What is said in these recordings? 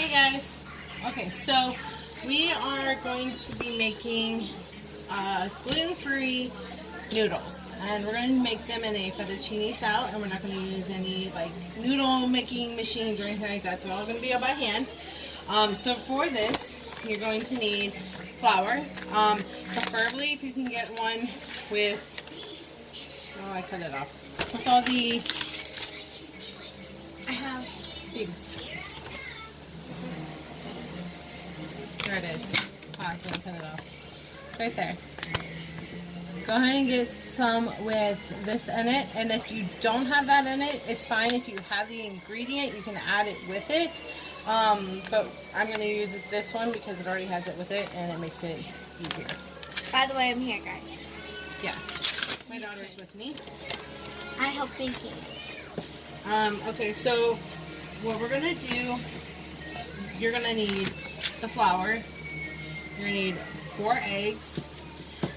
Hey guys. Okay, so we are going to be making gluten-free noodles, and we're going to make them in a fettuccine style, and we're not going to use any like noodle making machines or anything like that. It's all going to be by hand. So for this, you're going to need flour. Preferably, if you can get one with, oh, I cut it off. With all the, I have things. There it is. Ah, I didn't cut it off. Right there. Go ahead and get some with this in it, and if you don't have that in it, it's fine. If you have the ingredient, you can add it with it. But I'm going to use this one because it already has it with it, and it makes it easier. By the way, I'm here, guys. Yeah. My daughter's with me. I help baking it. Okay, so what we're going to do, you're going to need the flour. You're going to need 4 eggs.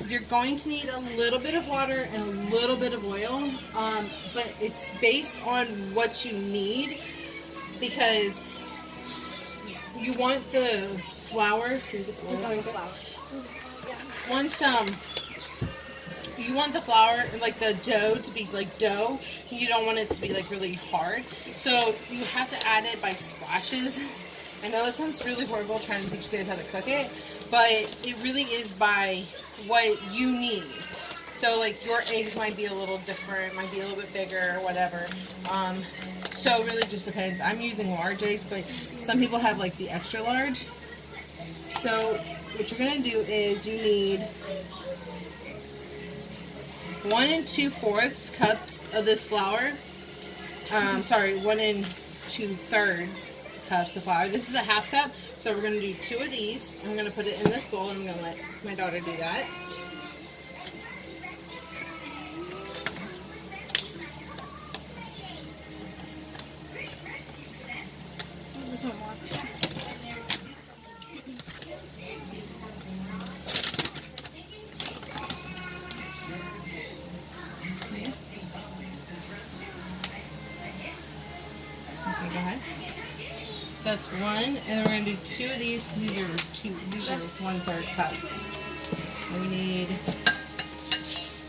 You're going to need a little bit of water and a little bit of oil, but it's based on what you need, because you want the flour. It's on the flour. Once you want the flour, like the dough, to be like dough. You don't want it to be like really hard, so you have to add it by splashes. I know it sounds really horrible trying to teach you guys how to cook it, but it really is by what you need. So like your eggs might be a little different, might be a little bit bigger or whatever. So it really just depends. I'm using large eggs, but some people have like the extra large. So what you're gonna do is you need 1 2/4 cups of this flour. 1 2/3 cups of flour. This is a 1/2 cup, so we're going to do 2 of these. I'm going to put it in this bowl, and I'm going to let my daughter do that. Just one more. Okay, go ahead. So that's 1, and then we're going to do 2 of these, because these are 1/3 cups. And we need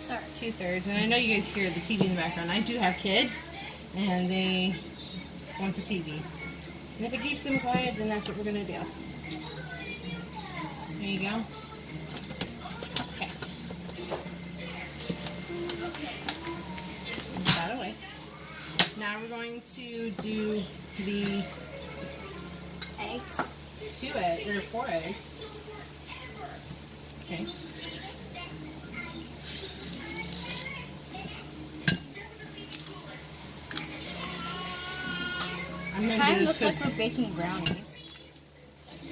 2/3. And I know you guys hear the TV in the background. I do have kids, and they want the TV. And if it keeps them quiet, then that's what we're going to do. There you go. Okay. Put that away. Now we're going to do the Eggs. 4 eggs. Okay. I'm gonna Kind do of this looks like we're baking brownies.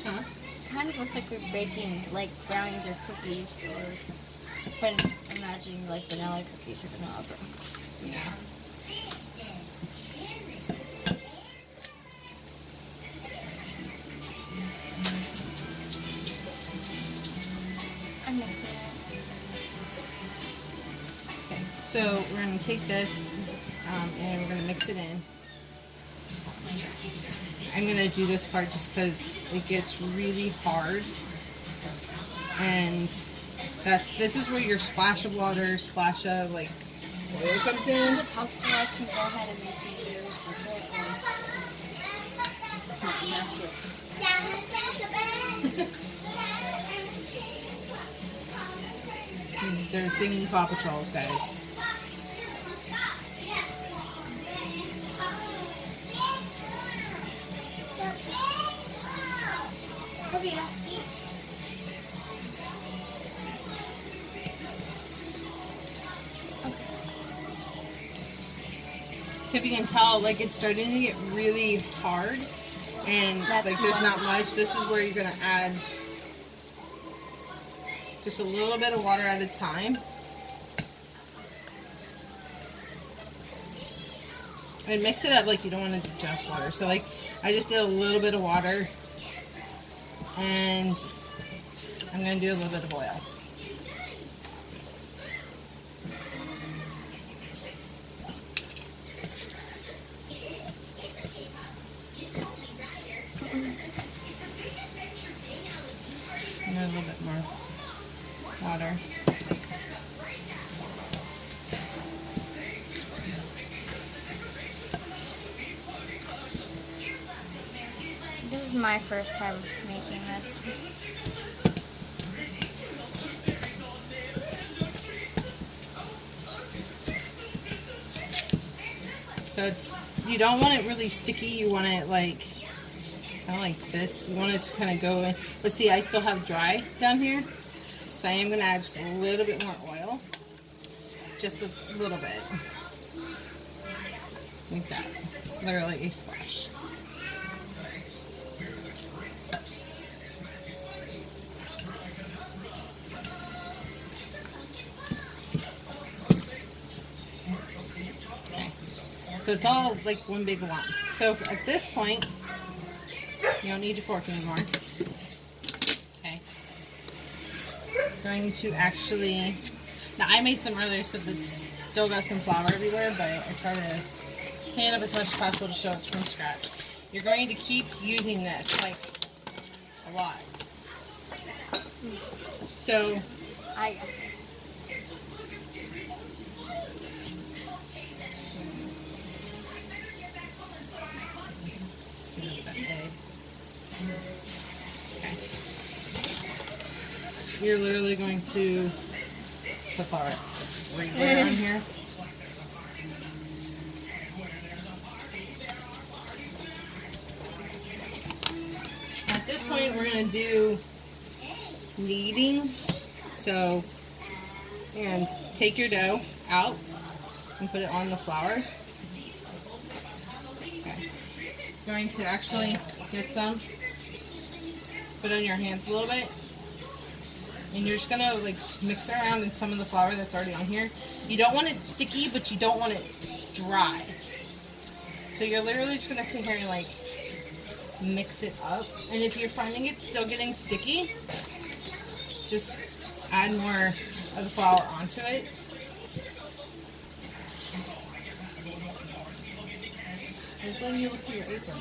Huh? Kind of looks like we're baking like brownies or cookies, or when imagining like vanilla cookies or vanilla brownies. Yeah. I'm mixing it. Okay. So we're gonna take this and we're gonna mix it in. I'm gonna do this part just because it gets really hard, and this is where your splash of water, splash of like oil comes in. Is it possible I can go ahead and make videos with it, or not enough to? They're singing Paw Patrols, guys. So if you can tell, like it's starting to get really hard, and That's like there's fine. not much. This is where you're gonna add just a little bit of water at a time. And mix it up like you don't want to do just water. So like I just did a little bit of water, and I'm going to do a little bit of oil. is my first time making this. So you don't want it really sticky. You want it like kind of like this. You want it to kind of go in. But see, I still have dry down here, so I am gonna add just a little bit more oil, just a little bit, like that. Literally a splash. So it's all like one big lump. So at this point, you don't need your fork anymore. Okay. Going to actually, now I made some earlier, so it's still got some flour everywhere, but I try to clean up as much as possible to show it's from scratch. You're going to keep using this, like, a lot. So, I guess. okay. You're literally going to put flour right there on here. At this point, we're going to do kneading. So, and take your dough out and put it on the flour. Okay. Going to actually get some, put it on your hands a little bit, and you're just going to like mix it around in some of the flour that's already on here. You don't want it sticky, but you don't want it dry. So you're literally just going to sit here and like mix it up, and if you're finding it still getting sticky, just add more of the flour onto it. I'm just letting you look through your apron.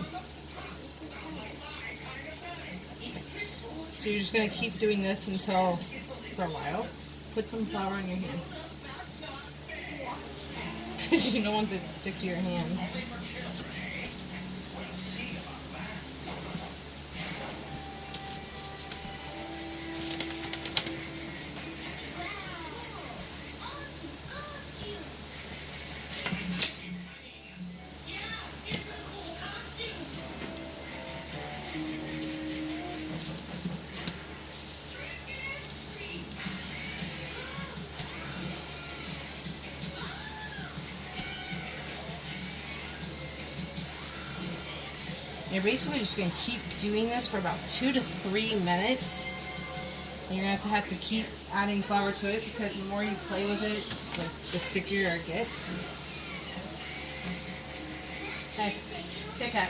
So you're just going to keep doing this until, for a while, put some flour on your hands. Because you don't want it to stick to your hands. You're basically just going to keep doing this for about 2 to 3 minutes. And you're going to have to keep adding flour to it, because the more you play with it, the stickier it gets. Hey, Kit Kat.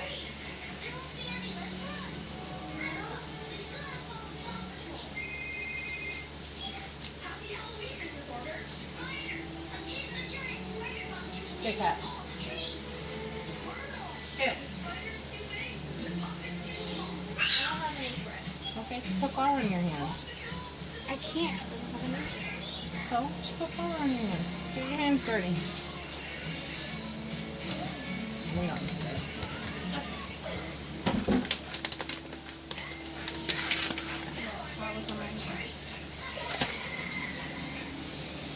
Kit Kat. Here. Okay, just put flour in your hands. I can't. So I don't have enough. So, just put flour on your hands. Get your hands dirty. We don't need this.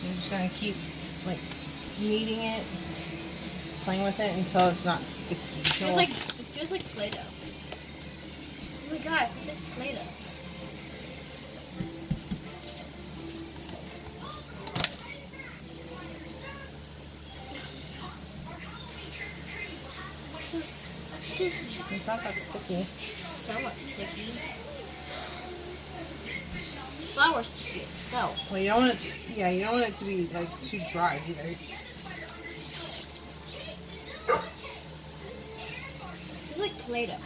You're just going to keep, like, kneading it, playing with it until it's not sticky. It feels like Play-Doh. Oh my god, it feels like Play-Doh. So sticky. It's not that sticky. Somewhat sticky. Flour sticky itself. Well, you don't want it. Yeah, you don't want it to be like too dry either. Feels like Play-Doh.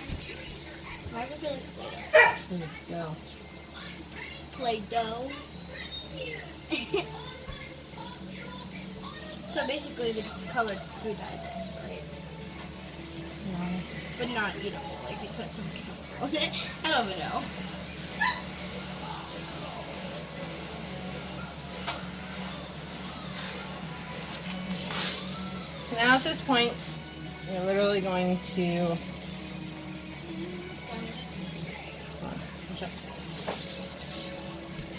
Why does it feel like Play-Doh? Let's go. Play-Doh. So basically, the discolored food dye this, right? Yeah. But not eatable. Like they put some chemical in it. I don't even know. So now at this point, you're literally going to match up.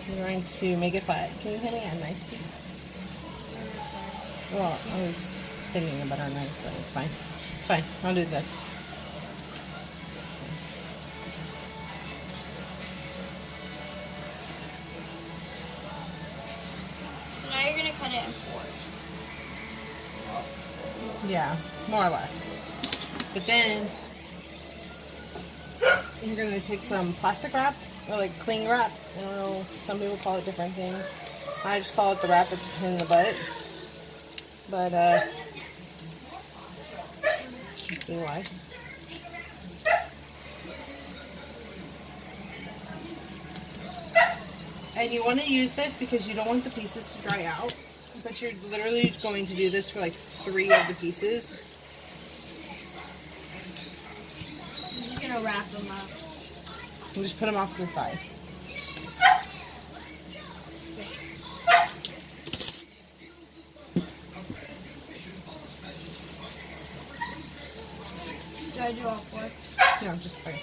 I'm going to make it flat. Can you hand me a knife, please? Well, I was thinking about our knife, but it's fine. It's fine. I'll do this. So now you're gonna cut it in fours. Yeah, more or less. But then you're gonna take some plastic wrap or like cling wrap. I don't know. Some people call it different things. I just call it the wrap that's a pain in the butt. But see why. And you want to use this because you don't want the pieces to dry out. But you're literally going to do this for like 3 of the pieces. I'm just gonna wrap them up. And just put them off to the side. Do I do all 4? No, just 3.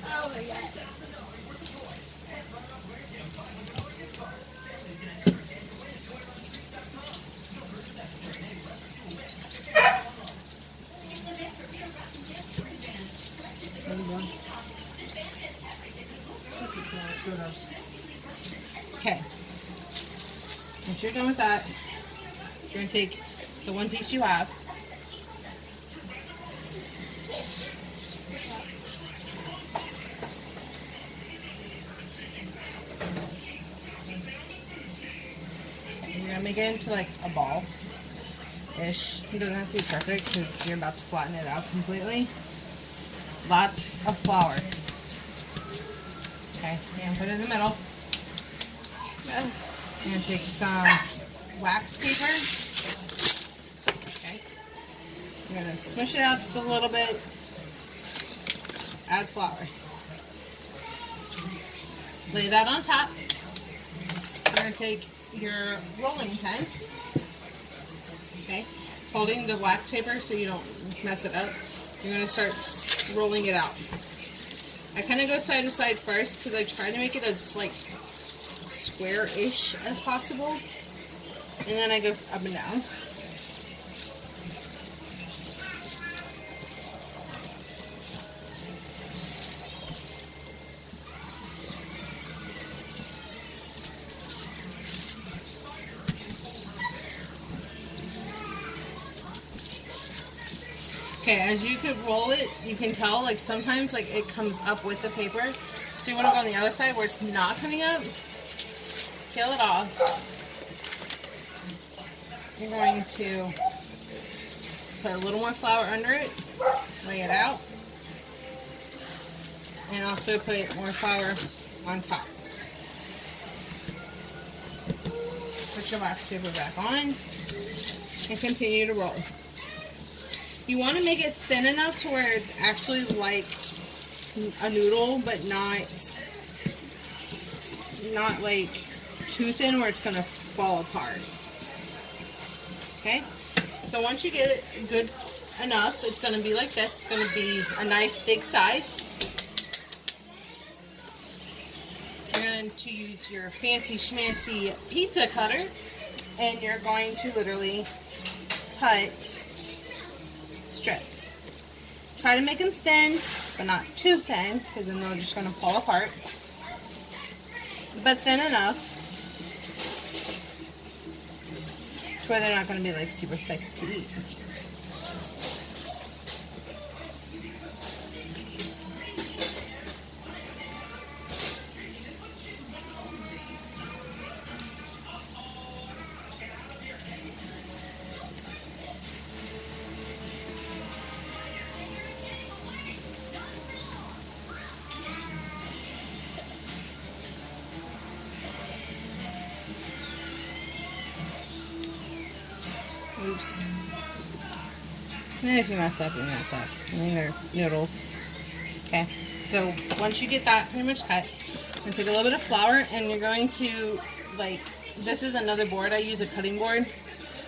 Oh my god. There you go. Okay. Once you're done with that, you're going to take the one piece you have. You're going to make it into like a ball-ish. It doesn't have to be perfect because you're about to flatten it out completely. Lots of flour. Okay, and put it in the middle. You're going to take some wax paper. Okay. You're going to smush it out just a little bit. Add flour. Lay that on top. You're going to take your rolling pin. Okay. Holding the wax paper so you don't mess it up. You're going to start rolling it out. I kind of go side to side first because I try to make it as like square-ish as possible. And then I go up and down. Okay, as you could roll it, you can tell like sometimes like it comes up with the paper. So you want to go on the other side where it's not coming up. Peel it off. You're going to put a little more flour under it, lay it out, and also put more flour on top. Put your wax paper back on and continue to roll. You want to make it thin enough to where it's actually like a noodle, but not like too thin where it's going to fall apart. Okay? So once you get it good enough, it's going to be like this. It's going to be a nice big size. You're going to use your fancy schmancy pizza cutter, and you're going to literally cut strips. Try to make them thin, but not too thin, because then they're just going to fall apart. But thin enough to where they're not going to be like super thick to eat. Oops. And if you mess up, you mess up. I mean, they're noodles. Okay, so once you get that pretty much cut, you're going to take a little bit of flour and you're going to, like, this is another board. I use a cutting board.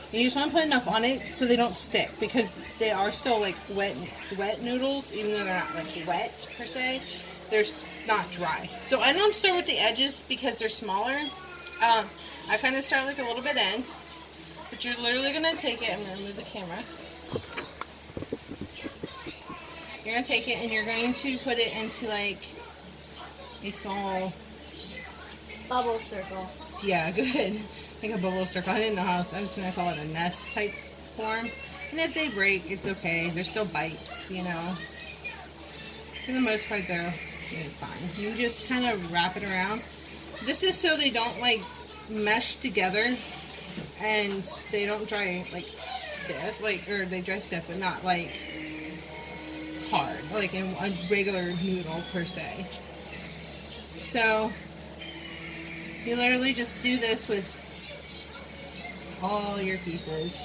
And you just want to put enough on it so they don't stick, because they are still like wet noodles, even though they're not like wet per se. They're not dry. So I don't start with the edges because they're smaller. I kind of start like a little bit in, but you're literally going to take it. I'm going to move the camera. You're going to take it and you're going to put it into like a small Bubble circle. Yeah, good. Like a bubble circle. I didn't know how else. I'm just going to call it a nest type form. And if they break, it's okay. They're still bites, you know. For the most part, it's fine. You just kind of wrap it around. This is so they don't like mesh together and they don't dry like stiff, or they dry stiff, but not like hard, like in a regular noodle per se. So you literally just do this with all your pieces.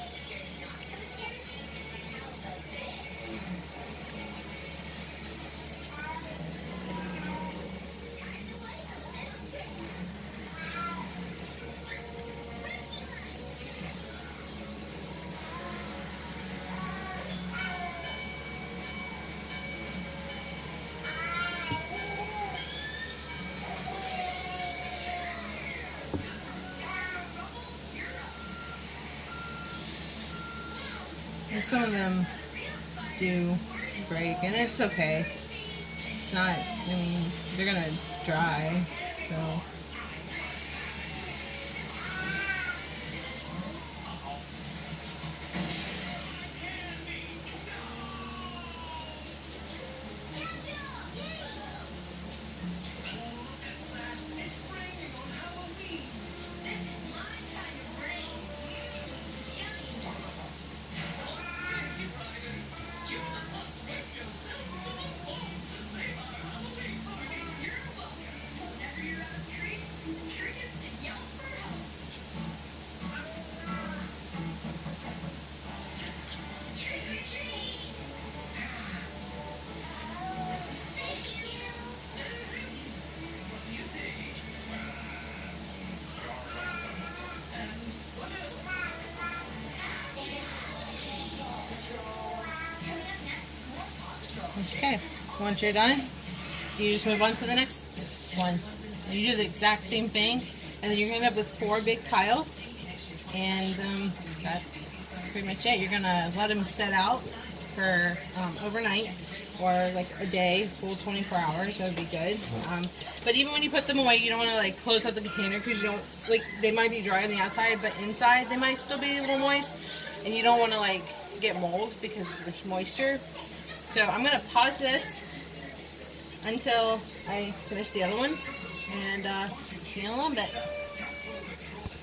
And some of them do break, and it's okay. It's not, I mean, they're gonna dry, so. Okay, once you're done, you just move on to the next one. And you do the exact same thing, and then you're going to end up with 4 big piles, and that's pretty much it. You're going to let them set out for overnight, or like a day, full 24 hours, that would be good. But even when you put them away, you don't want to like close out the container, because you don't, like, they might be dry on the outside, but inside they might still be a little moist, and you don't want to like get mold because of the moisture. So I'm going to pause this until I finish the other ones, and see you in a little bit.